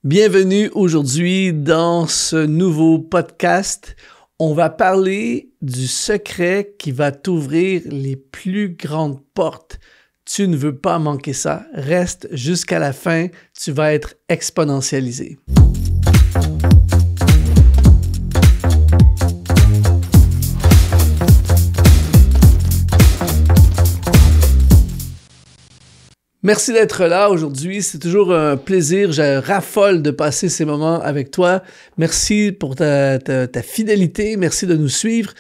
Bienvenue aujourd'hui dans ce nouveau podcast. On va parler du secret qui va t'ouvrir les plus grandes portes. Tu ne veux pas manquer ça. Reste jusqu'à la fin, tu vas être exponentialisé. Merci d'être là aujourd'hui. C'est toujours un plaisir. Je raffole de passer ces moments avec toi. Merci pour ta fidélité. Merci de nous suivre.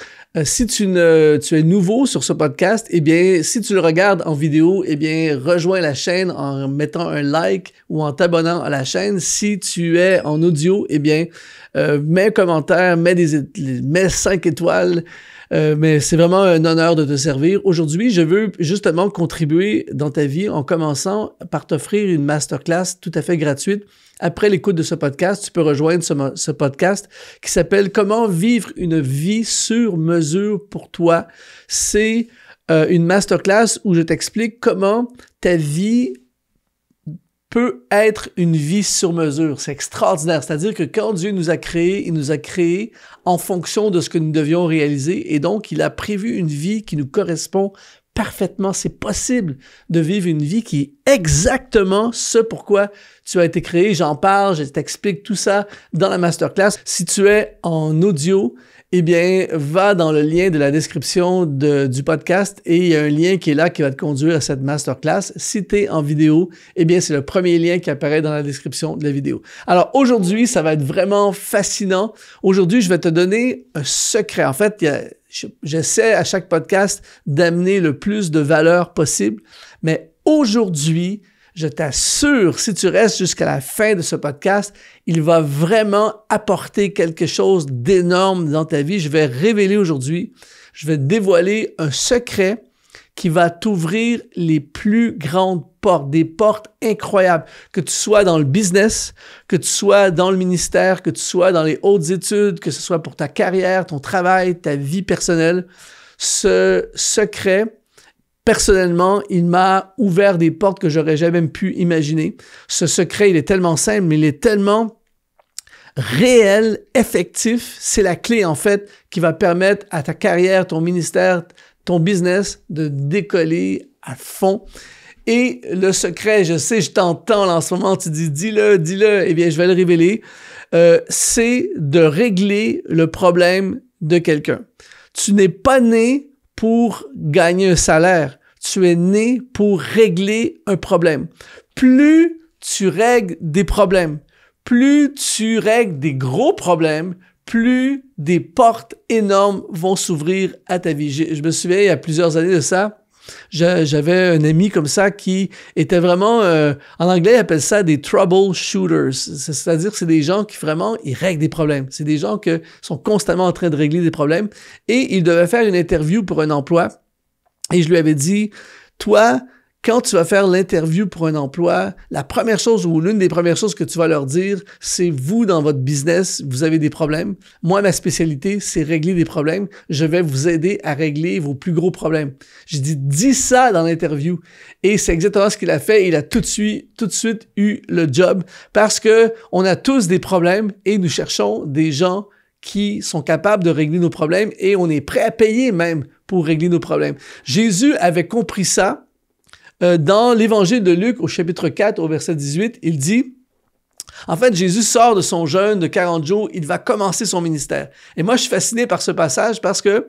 Si tu es nouveau sur ce podcast, eh bien, si tu le regardes en vidéo, eh bien, rejoins la chaîne en mettant un like ou en t'abonnant à la chaîne. Si tu es en audio, eh bien, mets un commentaire, mets 5 étoiles. Mais c'est vraiment un honneur de te servir. Aujourd'hui, je veux justement contribuer dans ta vie en commençant par t'offrir une masterclass tout à fait gratuite. Après l'écoute de ce podcast, tu peux rejoindre ce podcast qui s'appelle « Comment vivre une vie sur mesure pour toi ». C'est une masterclass où je t'explique comment ta vie peut être une vie sur mesure. C'est extraordinaire. C'est-à-dire que quand Dieu nous a créés, il nous a créés en fonction de ce que nous devions réaliser. Et donc, il a prévu une vie qui nous correspond parfaitement. C'est possible de vivre une vie qui est exactement ce pourquoi tu as été créé. J'en parle, je t'explique tout ça dans la masterclass. Si tu es en audio, eh bien, va dans le lien de la description du podcast et il y a un lien qui est là qui va te conduire à cette masterclass. Si tu es en vidéo, eh bien, c'est le premier lien qui apparaît dans la description de la vidéo. Alors, aujourd'hui, ça va être vraiment fascinant. Aujourd'hui, je vais te donner un secret. En fait, j'essaie à chaque podcast d'amener le plus de valeur possible, mais aujourd'hui, je t'assure, si tu restes jusqu'à la fin de ce podcast, il va vraiment apporter quelque chose d'énorme dans ta vie. Je vais révéler aujourd'hui, je vais dévoiler un secret qui va t'ouvrir les plus grandes portes, des portes incroyables. Que tu sois dans le business, que tu sois dans le ministère, que tu sois dans les hautes études, que ce soit pour ta carrière, ton travail, ta vie personnelle, ce secret, personnellement, il m'a ouvert des portes que j'aurais jamais pu imaginer. Ce secret, il est tellement simple, mais il est tellement réel, effectif. C'est la clé, en fait, qui va permettre à ta carrière, ton ministère, ton business de décoller à fond. Et le secret, je sais, je t'entends là, en ce moment, tu dis, dis-le, eh bien, je vais le révéler. C'est de régler le problème de quelqu'un. Tu n'es pas né pour gagner un salaire. Tu es né pour régler un problème. Plus tu règles des problèmes, plus tu règles des gros problèmes, plus des portes énormes vont s'ouvrir à ta vie. Je me souviens, il y a plusieurs années de ça, j'avais un ami comme ça qui était vraiment, en anglais, ils appellent ça des troubleshooters. C'est-à-dire que c'est des gens qui vraiment, ils règlent des problèmes. C'est des gens qui sont constamment en train de régler des problèmes. Et il devait faire une interview pour un emploi. Et je lui avais dit, toi, quand tu vas faire l'interview pour un emploi, la première chose ou l'une des premières choses que tu vas leur dire, c'est vous, dans votre business, vous avez des problèmes. Moi, ma spécialité, c'est régler des problèmes. Je vais vous aider à régler vos plus gros problèmes. J'ai dit, dis ça dans l'interview. Et c'est exactement ce qu'il a fait. Il a tout de suite eu le job parce que on a tous des problèmes et nous cherchons des gens qui sont capables de régler nos problèmes et on est prêt à payer même pour régler nos problèmes. Jésus avait compris ça. Dans l'évangile de Luc, au chapitre 4, au verset 18, il dit, en fait, Jésus sort de son jeûne de 40 jours, il va commencer son ministère. Et moi, je suis fasciné par ce passage parce que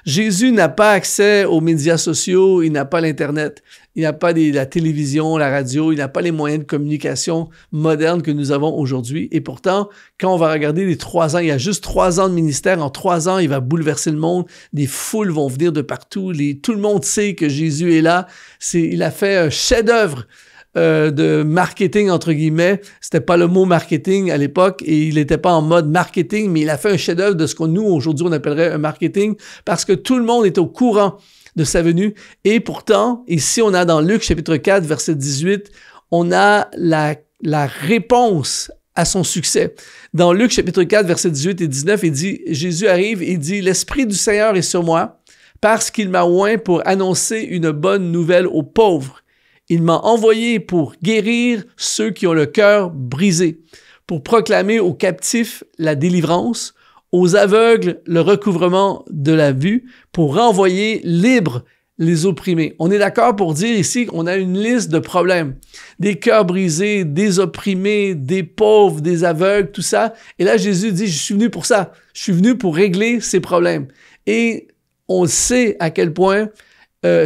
Jésus n'a pas accès aux médias sociaux, il n'a pas l'Internet, il n'a pas la télévision, la radio, il n'a pas les moyens de communication modernes que nous avons aujourd'hui. Et pourtant, quand on va regarder les 3 ans, il y a juste 3 ans de ministère. En 3 ans, il va bouleverser le monde. Des foules vont venir de partout. Tout le monde sait que Jésus est là. Il a fait un chef-d'œuvre de marketing, entre guillemets. C'était pas le mot marketing à l'époque et il n'était pas en mode marketing, mais il a fait un chef-d'œuvre de ce qu'on nous, aujourd'hui, on appellerait un marketing parce que tout le monde est au courant de sa venue. Et pourtant, ici, on a dans Luc chapitre 4, verset 18, on a la réponse à son succès. Dans Luc chapitre 4, verset 18 et 19, il dit, Jésus arrive et dit, « L'Esprit du Seigneur est sur moi, parce qu'il m'a oint pour annoncer une bonne nouvelle aux pauvres. Il m'a envoyé pour guérir ceux qui ont le cœur brisé, pour proclamer aux captifs la délivrance, aux aveugles le recouvrement de la vue, pour renvoyer libres les opprimés. On est d'accord pour dire ici qu'on a une liste de problèmes. Des cœurs brisés, des opprimés, des pauvres, des aveugles, tout ça. Et là, Jésus dit, je suis venu pour ça. Je suis venu pour régler ces problèmes. Et on sait à quel point,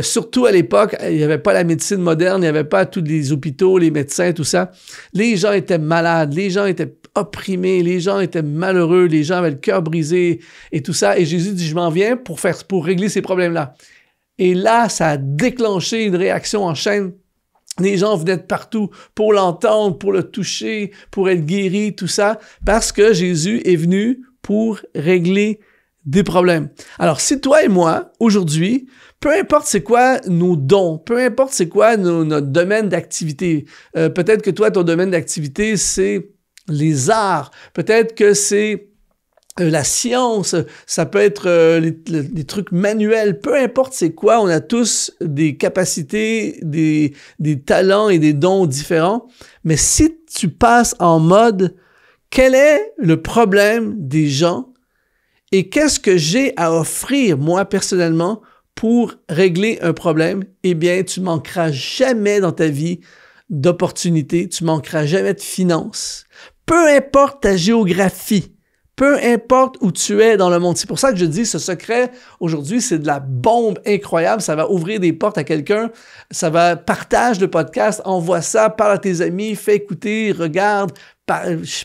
surtout à l'époque, il n'y avait pas la médecine moderne, il n'y avait pas tous les hôpitaux, les médecins, tout ça. Les gens étaient malades, les gens étaient opprimés, les gens étaient malheureux, les gens avaient le cœur brisé et tout ça. Et Jésus dit, je m'en viens pour régler ces problèmes-là. Et là, ça a déclenché une réaction en chaîne. Les gens venaient de partout pour l'entendre, pour le toucher, pour être guéris, tout ça, parce que Jésus est venu pour régler des problèmes. Alors, si toi et moi, aujourd'hui, peu importe c'est quoi nos dons, peu importe c'est quoi notre domaine d'activité, peut-être que toi, ton domaine d'activité, c'est les arts, peut-être que c'est la science, ça peut être les trucs manuels, peu importe c'est quoi, on a tous des capacités, des talents et des dons différents. Mais si tu passes en mode, quel est le problème des gens et qu'est-ce que j'ai à offrir, moi, personnellement, pour régler un problème? Eh bien, tu manqueras jamais dans ta vie d'opportunités, tu manqueras jamais de finances. Peu importe ta géographie, peu importe où tu es dans le monde. C'est pour ça que je dis, ce secret, aujourd'hui, c'est de la bombe incroyable. Ça va ouvrir des portes à quelqu'un. Ça va, partage le podcast, envoie ça, parle à tes amis, fais écouter, regarde,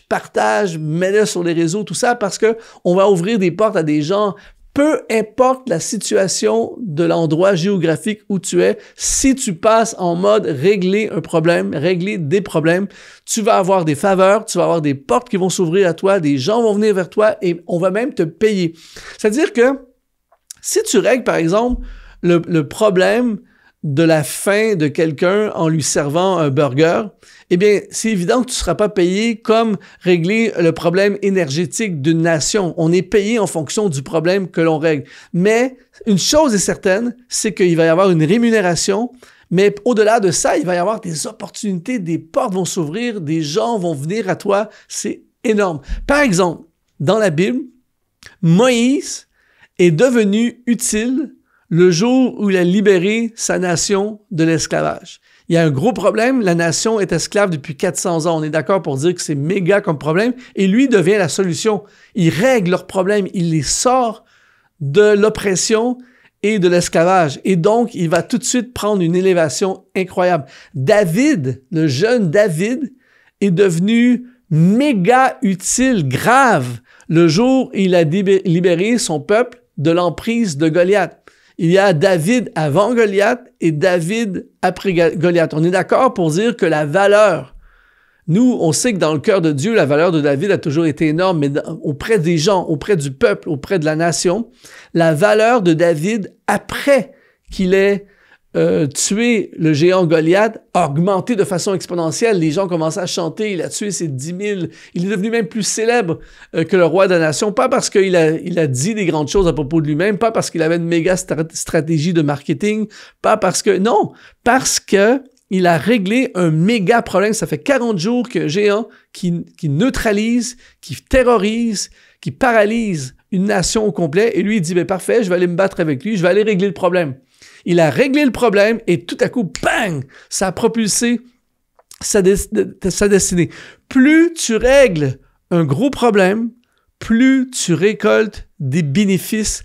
partage, mets-le sur les réseaux, tout ça, parce que on va ouvrir des portes à des gens. Peu importe la situation de l'endroit géographique où tu es, si tu passes en mode régler un problème, régler des problèmes, tu vas avoir des faveurs, tu vas avoir des portes qui vont s'ouvrir à toi, des gens vont venir vers toi et on va même te payer. C'est-à-dire que si tu règles, par exemple, le problème de la faim de quelqu'un en lui servant un burger, eh bien, c'est évident que tu ne seras pas payé comme régler le problème énergétique d'une nation. On est payé en fonction du problème que l'on règle. Mais une chose est certaine, c'est qu'il va y avoir une rémunération, mais au-delà de ça, il va y avoir des opportunités, des portes vont s'ouvrir, des gens vont venir à toi. C'est énorme. Par exemple, dans la Bible, Moïse est devenu utile le jour où il a libéré sa nation de l'esclavage. Il y a un gros problème, la nation est esclave depuis 400 ans. On est d'accord pour dire que c'est méga comme problème et lui devient la solution. Il règle leurs problèmes, il les sort de l'oppression et de l'esclavage. Et donc, il va tout de suite prendre une élévation incroyable. David, le jeune David, est devenu méga utile, grave, le jour où il a libéré son peuple de l'emprise de Goliath. Il y a David avant Goliath et David après Goliath. On est d'accord pour dire que la valeur, nous, on sait que dans le cœur de Dieu, la valeur de David a toujours été énorme, mais auprès des gens, auprès du peuple, auprès de la nation, la valeur de David après qu'il ait tué le géant Goliath a augmenté de façon exponentielle. Les gens commençaient à chanter, il a tué ses 10 000. Il est devenu même plus célèbre que le roi de la nation, pas parce qu'il a dit des grandes choses à propos de lui-même, pas parce qu'il avait une méga stratégie de marketing, pas parce que... Non, parce que il a réglé un méga problème. Ça fait 40 jours qu'un géant qui neutralise, qui terrorise, qui paralyse une nation au complet. Et lui, il dit, ben parfait, je vais aller me battre avec lui, je vais aller régler le problème. Il a réglé le problème et tout à coup, bang, ça a propulsé sa destinée. Plus tu règles un gros problème, plus tu récoltes des bénéfices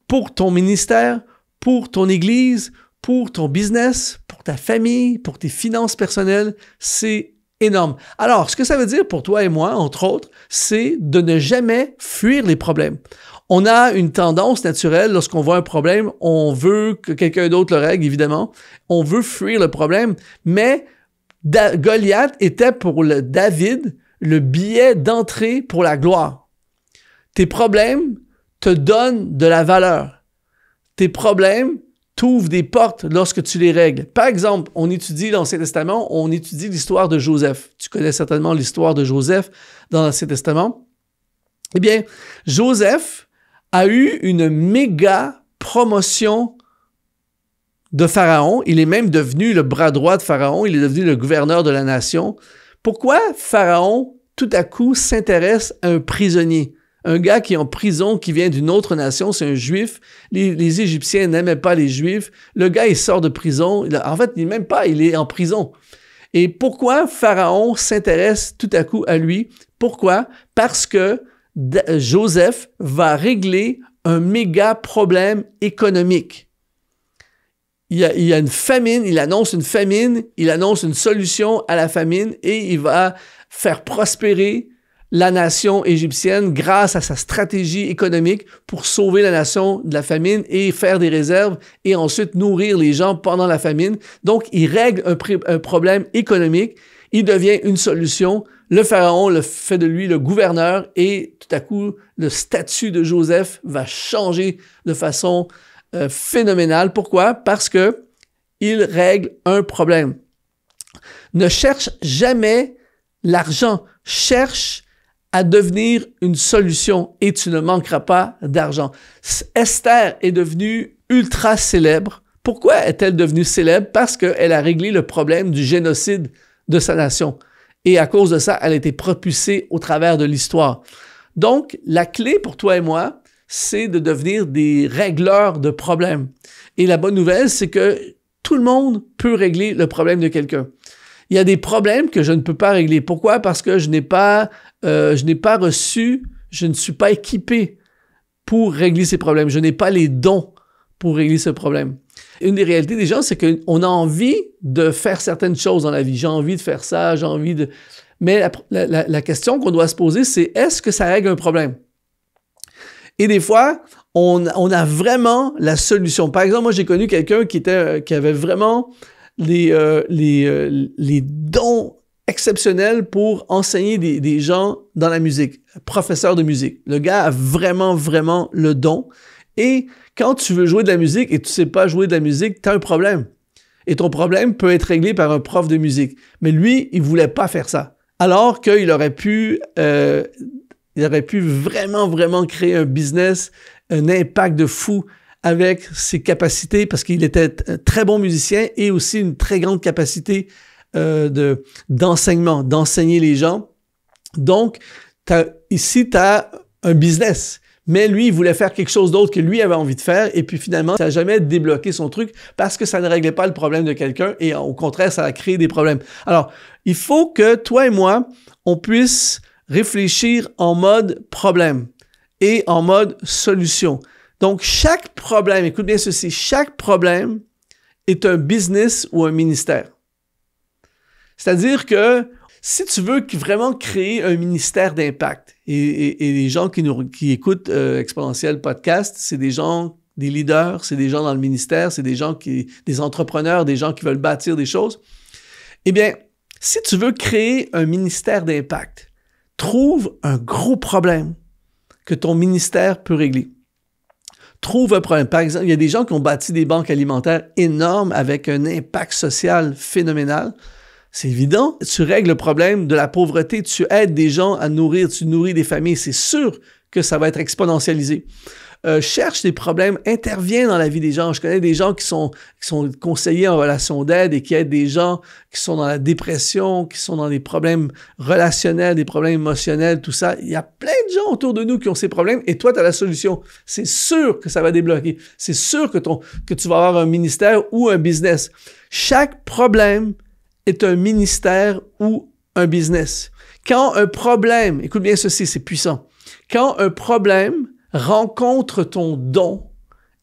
pour ton ministère, pour ton église, pour ton business, pour ta famille, pour tes finances personnelles. C'est énorme. Alors, ce que ça veut dire pour toi et moi, entre autres, c'est de ne jamais fuir les problèmes. On a une tendance naturelle, lorsqu'on voit un problème, on veut que quelqu'un d'autre le règle, évidemment. On veut fuir le problème, mais Goliath était pour David le billet d'entrée pour la gloire. Tes problèmes te donnent de la valeur. Tes problèmes t'ouvrent des portes lorsque tu les règles. Par exemple, on étudie l'Ancien Testament, on étudie l'histoire de Joseph. Tu connais certainement l'histoire de Joseph dans l'Ancien Testament. Eh bien, Joseph a eu une méga promotion de Pharaon. Il est même devenu le bras droit de Pharaon. Il est devenu le gouverneur de la nation. Pourquoi Pharaon tout à coup s'intéresse à un prisonnier. Un gars qui est en prison, qui vient d'une autre nation, c'est un juif. Les Égyptiens n'aimaient pas les juifs. Le gars, il sort de prison. En fait, il n'aime pas, il est en prison. Et pourquoi Pharaon s'intéresse tout à coup à lui? Pourquoi? Parce que Joseph va régler un méga problème économique. Il y a une famine, il annonce une famine, il annonce une solution à la famine et il va faire prospérer la nation égyptienne grâce à sa stratégie économique pour sauver la nation de la famine et faire des réserves et ensuite nourrir les gens pendant la famine. Donc, il règle un problème économique, il devient une solution. Le pharaon le fait de lui le gouverneur et tout à coup, le statut de Joseph va changer de façon phénoménale. Pourquoi? Parce que il règle un problème. Ne cherche jamais l'argent, cherche à devenir une solution et tu ne manqueras pas d'argent. Esther est devenue ultra célèbre. Pourquoi est-elle devenue célèbre? Parce qu'elle a réglé le problème du génocide de sa nation. Et à cause de ça, elle a été propulsée au travers de l'histoire. Donc, la clé pour toi et moi, c'est de devenir des régleurs de problèmes. Et la bonne nouvelle, c'est que tout le monde peut régler le problème de quelqu'un. Il y a des problèmes que je ne peux pas régler. Pourquoi? Parce que je n'ai pas reçu, je ne suis pas équipé pour régler ces problèmes. Je n'ai pas les dons pour régler ce problème. Une des réalités des gens, c'est qu'on a envie de faire certaines choses dans la vie. J'ai envie de faire ça, j'ai envie de... Mais la question qu'on doit se poser, c'est est-ce que ça règle un problème? Et des fois, on a vraiment la solution. Par exemple, moi, j'ai connu quelqu'un qui avait vraiment les dons exceptionnels pour enseigner des gens dans la musique, professeur de musique. Le gars a vraiment, vraiment le don. Et quand tu veux jouer de la musique et tu ne sais pas jouer de la musique, tu as un problème. Et ton problème peut être réglé par un prof de musique. Mais lui, il ne voulait pas faire ça. Alors qu'il aurait pu vraiment, vraiment créer un business, un impact de fou avec ses capacités parce qu'il était un très bon musicien et aussi une très grande capacité d'enseignement, d'enseigner les gens. Donc, ici, tu as un business. Mais lui, il voulait faire quelque chose d'autre que lui avait envie de faire et puis finalement, ça n'a jamais débloqué son truc parce que ça ne réglait pas le problème de quelqu'un et au contraire, ça a créé des problèmes. Alors, il faut que toi et moi, on puisse réfléchir en mode problème et en mode solution. Donc, chaque problème, écoute bien ceci, chaque problème est un business ou un ministère. C'est-à-dire que si tu veux vraiment créer un ministère d'impact, et les gens qui écoutent Exponentiel Podcast, c'est des gens, des leaders, c'est des gens dans le ministère, c'est des gens des entrepreneurs, des gens qui veulent bâtir des choses. Eh bien, si tu veux créer un ministère d'impact, trouve un gros problème que ton ministère peut régler. Trouve un problème. Par exemple, il y a des gens qui ont bâti des banques alimentaires énormes avec un impact social phénoménal. C'est évident, tu règles le problème de la pauvreté, tu aides des gens à nourrir, tu nourris des familles, c'est sûr que ça va être exponentialisé. Cherche des problèmes, interviens dans la vie des gens. Je connais des gens qui sont conseillers en relation d'aide et qui aident des gens qui sont dans la dépression, qui sont dans des problèmes relationnels, des problèmes émotionnels, tout ça. Il y a plein de gens autour de nous qui ont ces problèmes et toi, tu as la solution. C'est sûr que ça va débloquer. C'est sûr que tu vas avoir un ministère ou un business. Chaque problème est un ministère ou un business. Quand un problème, écoute bien ceci, c'est puissant. Quand un problème rencontre ton don,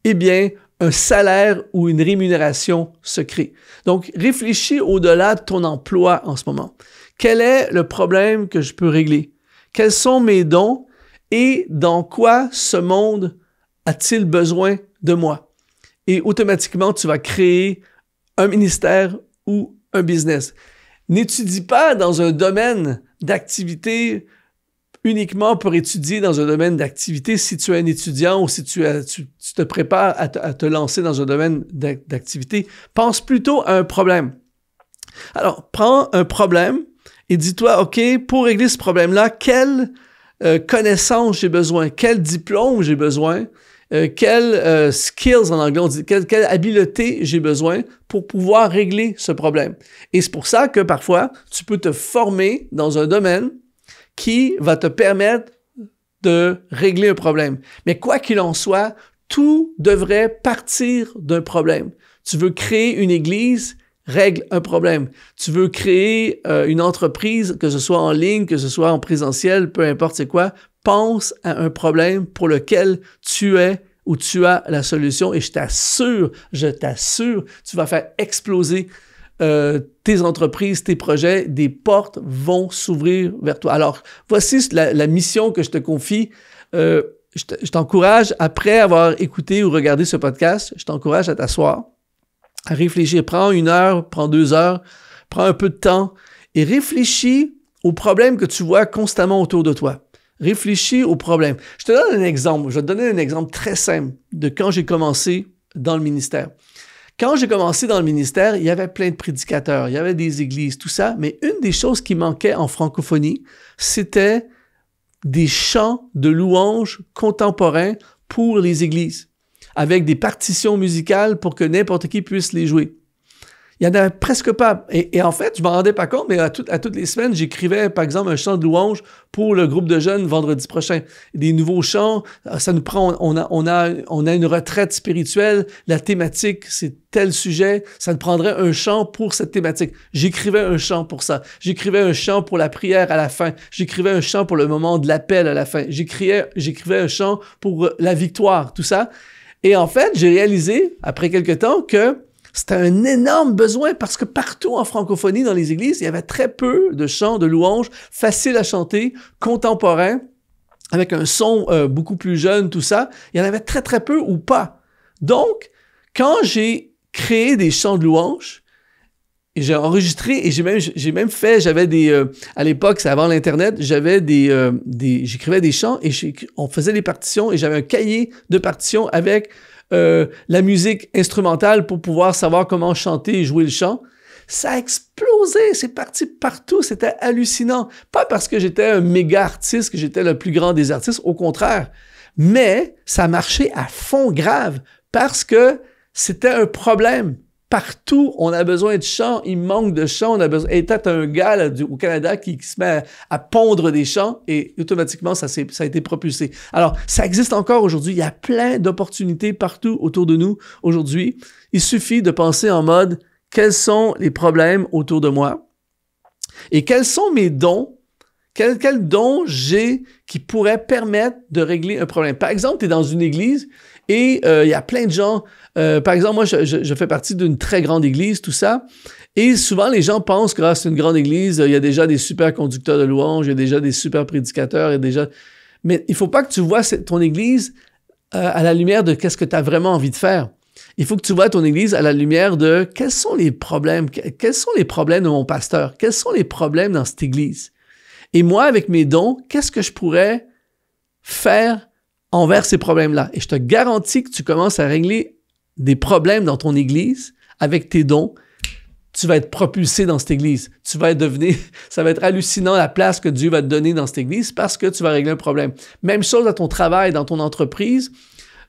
eh bien, un salaire ou une rémunération se crée. Donc, réfléchis au-delà de ton emploi en ce moment. Quel est le problème que je peux régler? Quels sont mes dons et dans quoi ce monde a-t-il besoin de moi? Et automatiquement, tu vas créer un ministère ou un business. N'étudie pas dans un domaine d'activité uniquement pour étudier dans un domaine d'activité si tu es un étudiant ou si tu te prépares à te lancer dans un domaine d'activité. Pense plutôt à un problème. Alors, prends un problème et dis-toi, OK, pour régler ce problème-là, quelle connaissance j'ai besoin, quel diplôme j'ai besoin, quelles skills en anglais, on dit, quelle habileté j'ai besoin pour pouvoir régler ce problème. Et c'est pour ça que parfois, tu peux te former dans un domaine qui va te permettre de régler un problème. Mais quoi qu'il en soit, tout devrait partir d'un problème. Tu veux créer une église, règle un problème. Tu veux créer une entreprise, que ce soit en ligne, que ce soit en présentiel, peu importe c'est quoi, pense à un problème pour lequel tu es ou tu as la solution et je t'assure, tu vas faire exploser tes entreprises, tes projets, des portes vont s'ouvrir vers toi. Alors, voici la mission que je te confie. Je t'encourage, après avoir écouté ou regardé ce podcast, je t'encourage à t'asseoir, à réfléchir. Prends 1 heure, prends 2 heures, prends un peu de temps et réfléchis aux problèmes que tu vois constamment autour de toi. Réfléchis aux problèmes. Je te donne un exemple. Je vais te donner un exemple très simple de quand j'ai commencé dans le ministère. Quand j'ai commencé dans le ministère, il y avait plein de prédicateurs, il y avait des églises, tout ça, mais une des choses qui manquait en francophonie, c'était des chants de louanges contemporains pour les églises, avec des partitions musicales pour que n'importe qui puisse les jouer. Il n'y en avait presque pas. Et en fait, je ne m'en rendais pas compte, mais à toutes les semaines, j'écrivais, par exemple, un chant de louange pour le groupe de jeunes vendredi prochain. Des nouveaux chants, ça nous prend, on a une retraite spirituelle, la thématique, c'est tel sujet, ça nous prendrait un chant pour cette thématique. J'écrivais un chant pour ça. J'écrivais un chant pour la prière à la fin. J'écrivais un chant pour le moment de l'appel à la fin. J'écrivais un chant pour la victoire, tout ça. Et en fait, j'ai réalisé, après quelque temps, que c'était un énorme besoin parce que partout en francophonie, dans les églises, il y avait très peu de chants de louanges faciles à chanter, contemporains, avec un son beaucoup plus jeune, tout ça. Il y en avait très, très peu ou pas. Donc, quand j'ai créé des chants de louanges, et j'ai enregistré et j'ai même fait, j'avais des, à l'époque, c'est avant l'Internet, j'écrivais des chants et on faisait des partitions et j'avais un cahier de partitions avec la musique instrumentale pour pouvoir savoir comment chanter et jouer le chant. Ça a explosé, c'est parti partout, c'était hallucinant. Pas parce que j'étais un méga artiste, que j'étais le plus grand des artistes, au contraire. Mais ça marchait à fond grave parce que c'était un problème. Partout, on a besoin de chants, il manque de chants, on a besoin. Et t'as un gars là, au Canada qui se met à pondre des chants et automatiquement, ça a été propulsé. Alors, ça existe encore aujourd'hui. Il y a plein d'opportunités partout autour de nous aujourd'hui. Il suffit de penser en mode, quels sont les problèmes autour de moi et quels sont mes dons, quels dons j'ai qui pourraient permettre de régler un problème. Par exemple, tu es dans une église et il y a plein de gens. Par exemple, moi, je fais partie d'une très grande église, tout ça. Et souvent, les gens pensent que c'est une grande église, il y a déjà des super conducteurs de louanges, il y a déjà des super prédicateurs, Mais il ne faut pas que tu vois ton église à la lumière de qu'est-ce que tu as vraiment envie de faire. Il faut que tu vois ton église à la lumière de quels sont les problèmes de mon pasteur, quels sont les problèmes dans cette église. Et moi, avec mes dons, qu'est-ce que je pourrais faire envers ces problèmes-là? Et je te garantis que tu commences à régler des problèmes dans ton église avec tes dons, tu vas être propulsé dans cette église. Ça va être hallucinant la place que Dieu va te donner dans cette église parce que tu vas régler un problème. Même chose à ton travail, dans ton entreprise.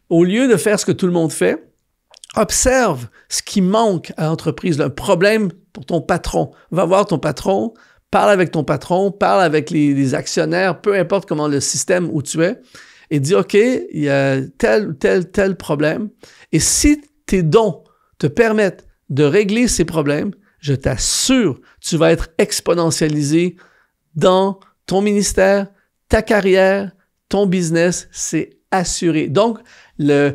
Au lieu de faire ce que tout le monde fait, observe ce qui manque à l'entreprise, un problème pour ton patron. Va voir ton patron, parle avec ton patron, parle avec les actionnaires, peu importe comment le système où tu es, et dis, OK, il y a tel problème. Et si tes dons te permettent de régler ces problèmes, je t'assure, tu vas être exponentialisé dans ton ministère, ta carrière, ton business, c'est assuré. Donc, le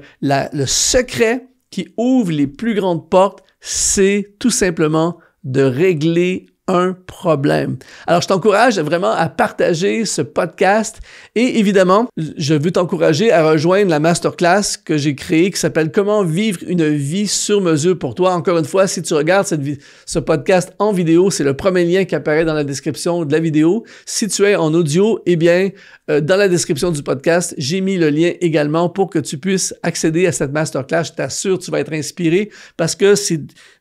secret qui ouvre les plus grandes portes, c'est tout simplement de régler un problème. Alors, je t'encourage vraiment à partager ce podcast et évidemment, je veux t'encourager à rejoindre la masterclass que j'ai créée qui s'appelle « Comment vivre une vie sur mesure pour toi ». Encore une fois, si tu regardes ce podcast en vidéo, c'est le premier lien qui apparaît dans la description de la vidéo. Si tu es en audio, eh bien, dans la description du podcast, j'ai mis le lien également pour que tu puisses accéder à cette masterclass. Je t'assure, tu vas être inspiré parce que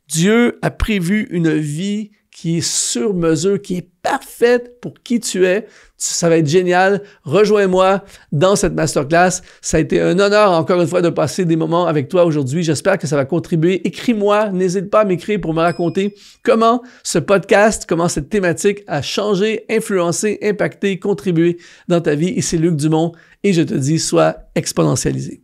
Dieu a prévu une vie qui est sur mesure, qui est parfaite pour qui tu es. Ça va être génial. Rejoins-moi dans cette masterclass. Ça a été un honneur, encore une fois, de passer des moments avec toi aujourd'hui. J'espère que ça va contribuer. Écris-moi, n'hésite pas à m'écrire pour me raconter comment ce podcast, comment cette thématique a changé, influencé, impacté, contribué dans ta vie. Ici Luc Dumont et je te dis, sois exponentialisé.